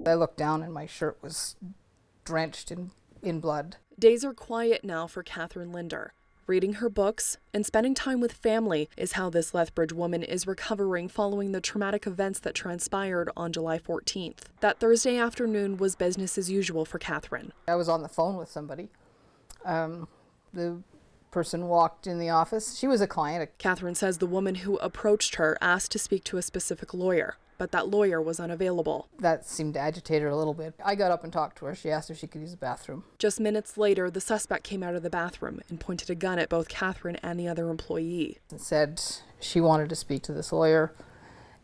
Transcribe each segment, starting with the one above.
I looked down and my shirt was drenched in blood. Days are quiet now for Catherine Linder. Reading her books and spending time with family is how this Lethbridge woman is recovering following the traumatic events that transpired on July 14th. That Thursday afternoon was business as usual for Catherine. I was on the phone with somebody. The person walked in the office. She was a client. Catherine says the woman who approached her asked to speak to a specific lawyer, but that lawyer was unavailable. That seemed to agitate her a little bit. I got up and talked to her. She asked if she could use the bathroom. Just minutes later, the suspect came out of the bathroom and pointed a gun at both Catherine and the other employee. And said she wanted to speak to this lawyer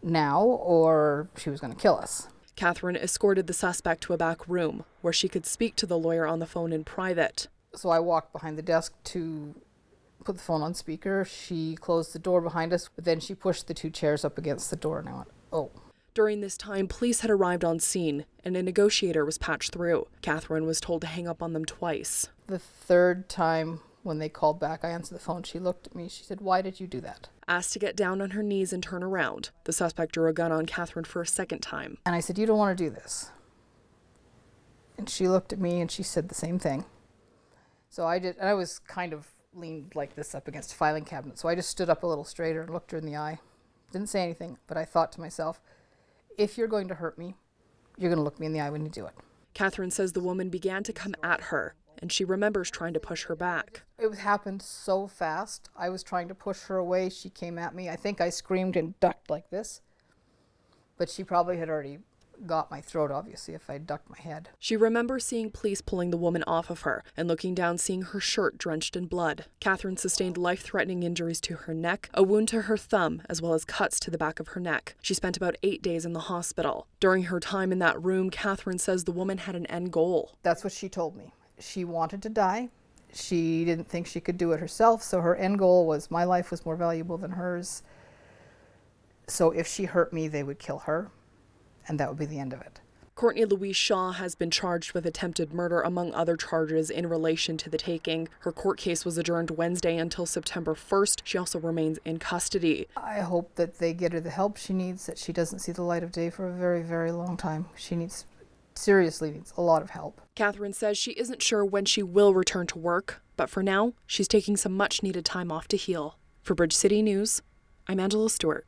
now or she was going to kill us. Catherine escorted the suspect to a back room where she could speak to the lawyer on the phone in private. So I walked behind the desk to put the phone on speaker. She closed the door behind us, but then she pushed the two chairs up against the door and I went, oh. During this time, police had arrived on scene and a negotiator was patched through. Catherine was told to hang up on them twice. The third time when they called back, I answered the phone. She looked at me. She said, "Why did you do that?" Asked to get down on her knees and turn around, the suspect drew a gun on Catherine for a second time. And I said, "You don't want to do this." And she looked at me and she said the same thing. So I did, and I was kind of leaned like this up against a filing cabinet. So I just stood up a little straighter and looked her in the eye. Didn't say anything, but I thought to myself, if you're going to hurt me, you're going to look me in the eye when you do it. Catherine says the woman began to come at her, and she remembers trying to push her back. It happened so fast. I was trying to push her away. She came at me. I think I screamed and ducked like this. But she probably had already got my throat, obviously, if I ducked my head. She remembers seeing police pulling the woman off of her and looking down, seeing her shirt drenched in blood. Catherine sustained life-threatening injuries to her neck, a wound to her thumb, as well as cuts to the back of her neck. She spent about 8 days in the hospital. During her time in that room, Catherine says the woman had an end goal. That's what she told me. She wanted to die. She didn't think she could do it herself, so her end goal was my life was more valuable than hers. So if she hurt me, they would kill her. And that would be the end of it. Courtney Louise Shaw has been charged with attempted murder, among other charges, in relation to the taking. Her court case was adjourned Wednesday until September 1st. She also remains in custody. I hope that they get her the help she needs, that she doesn't see the light of day for a very, very long time. She seriously needs a lot of help. Catherine says she isn't sure when she will return to work, but for now, she's taking some much-needed time off to heal. For Bridge City News, I'm Angela Stewart.